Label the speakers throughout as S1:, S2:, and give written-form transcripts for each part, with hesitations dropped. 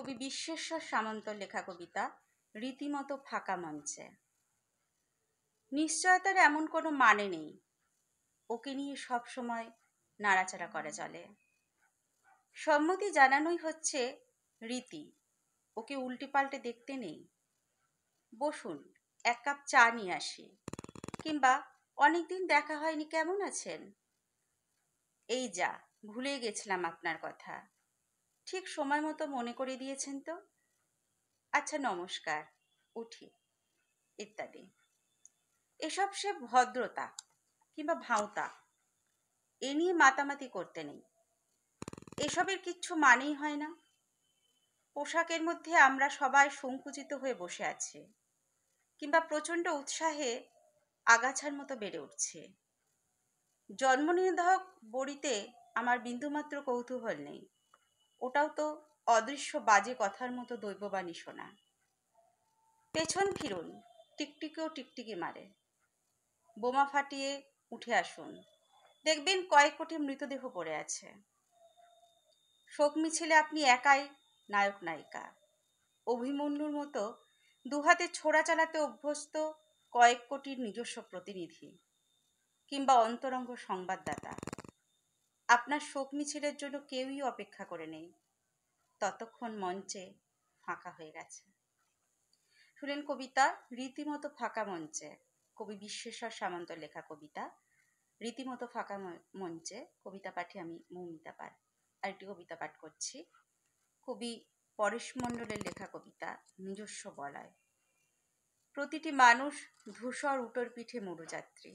S1: কবি বিশ্বেশ্বর সামন্তর লেখা কবিতা রীতিমতো ফাঁকা মঞ্চে। নিশ্চয়তার এমন কোনো মানে নেই, ওকে নিয়ে সব সময় নাড়াচাড়া করে চলে। সম্মতি জানানোই হচ্ছে রীতি, ওকে উল্টে পাল্টে দেখতে নেই। বসুন, এক কাপ চা নিয়ে আসি, কিংবা অনেকদিন দেখা হয়নি, কেমন আছেন? এই যা, ভুলে গেছিলাম আপনার কথা, ঠিক সময় মতো মনে করে দিয়েছেন তো। আচ্ছা, নমস্কার, উঠি, ইত্যাদি। এসব সে ভদ্রতা কিংবা ভাঁওতা, এ নিয়ে মাতামাতি করতে নেই। এসবের কিচ্ছু মানেই হয় না। পোশাকের মধ্যে আমরা সবাই সংকুচিত হয়ে বসে আছি, কিংবা প্রচণ্ড উৎসাহে আগাছার মতো বেড়ে উঠছে। জন্ম নির্ধারক বড়িতে আমার বিন্দুমাত্র কৌতূহল নেই, ওটাও তো অদৃশ্য বাজে কথার মতো দৈববাণী শোনা। পেছন ফিরুন, টিকটিকেও টিকটিকি মারে। বোমা ফাটিয়ে উঠে আসুন, দেখবেন কয়েক কোটি মৃতদেহ পড়ে আছে। শোক মিছিলে আপনি একাই নায়ক নায়িকা, অভিমন্যুর মতো দুহাতে ছোড়া চালাতে অভ্যস্ত কয়েক কোটির নিজস্ব প্রতিনিধি, কিংবা অন্তরঙ্গ সংবাদদাতা। আপনার শোক মিছিলের জন্য কেউই অপেক্ষা করে নেই, ততক্ষণ মঞ্চে ফাঁকা হয়ে গেছে। শুনেন কবিতা রীতিমতো ফাঁকা মঞ্চে, কবি বিশ্বেশ্বর সামন্তর লেখা কবিতা রীতিমতো ফাঁকা মঞ্চে। কবিতা পাঠে আমি মৌমিতা পাল। আরেকটি কবিতা পাঠ করছি, কবি পরেশ মণ্ডলের লেখা কবিতা নিজস্ব বলয়। প্রতিটি মানুষ ধূসর উটোর পিঠে মরুযাত্রী,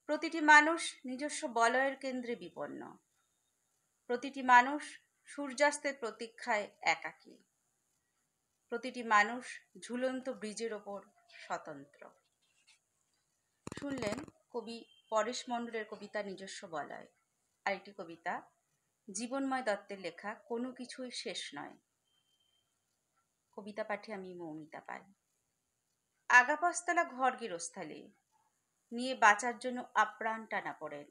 S1: প্রতিটি মানুষ নিজস্ব বলয়ের কেন্দ্রে বিপন্ন, প্রতিটি মানুষ সূর্যাস্তের প্রতীক্ষায় একাকী, প্রতিটি মানুষ ঝুলন্ত ব্রিজের ওপর স্বতন্ত্র। শুনলেন কবি পরেশ মণ্ডলের কবিতা নিজস্ব বলয়। আরেকটি কবিতা জীবনময় দত্তের লেখা কোনো কিছুই শেষ নয়। কবিতা পাঠে আমি মৌমিতা পাল। আগাপস্তলা ঘর গৃহস্থালী নিয়ে বাঁচার জন্য আপ্রাণ টানা পড়েন।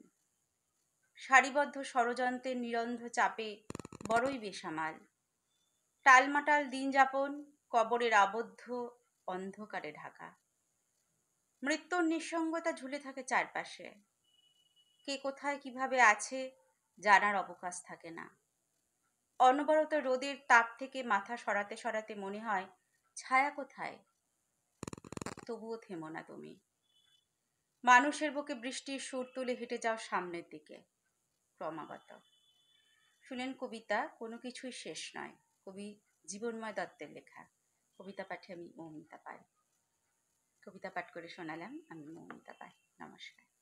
S1: সারিবদ্ধ ষড়যন্ত্রের নিরন্ধ চাপে বড়ই বেসামাল। টালমাটাল দিন যাপন, কবরের আবদ্ধ অন্ধকারে ঢাকা। মৃত্যুর নিঃসঙ্গতা ঝুলে থাকে চারপাশে, কে কোথায় কিভাবে আছে জানার অবকাশ থাকে না। অনবরত রোদের তাপ থেকে মাথা সরাতে সরাতে মনে হয় ছায়া কোথায়, তবুও থেমো না তুমি। মানুষের বুকে বৃষ্টির সুর তুলে হেঁটে যাও সামনের দিকে ক্রমাগত। শুনেন কবিতা কোনো কিছুই শেষ নয়, কবি জীবনময় দত্তের লেখা। কবিতা পাঠে আমি মৌমিতা পাল। কবিতা পাঠ করে শোনালাম আমি মৌমিতা পাল। নমস্কার।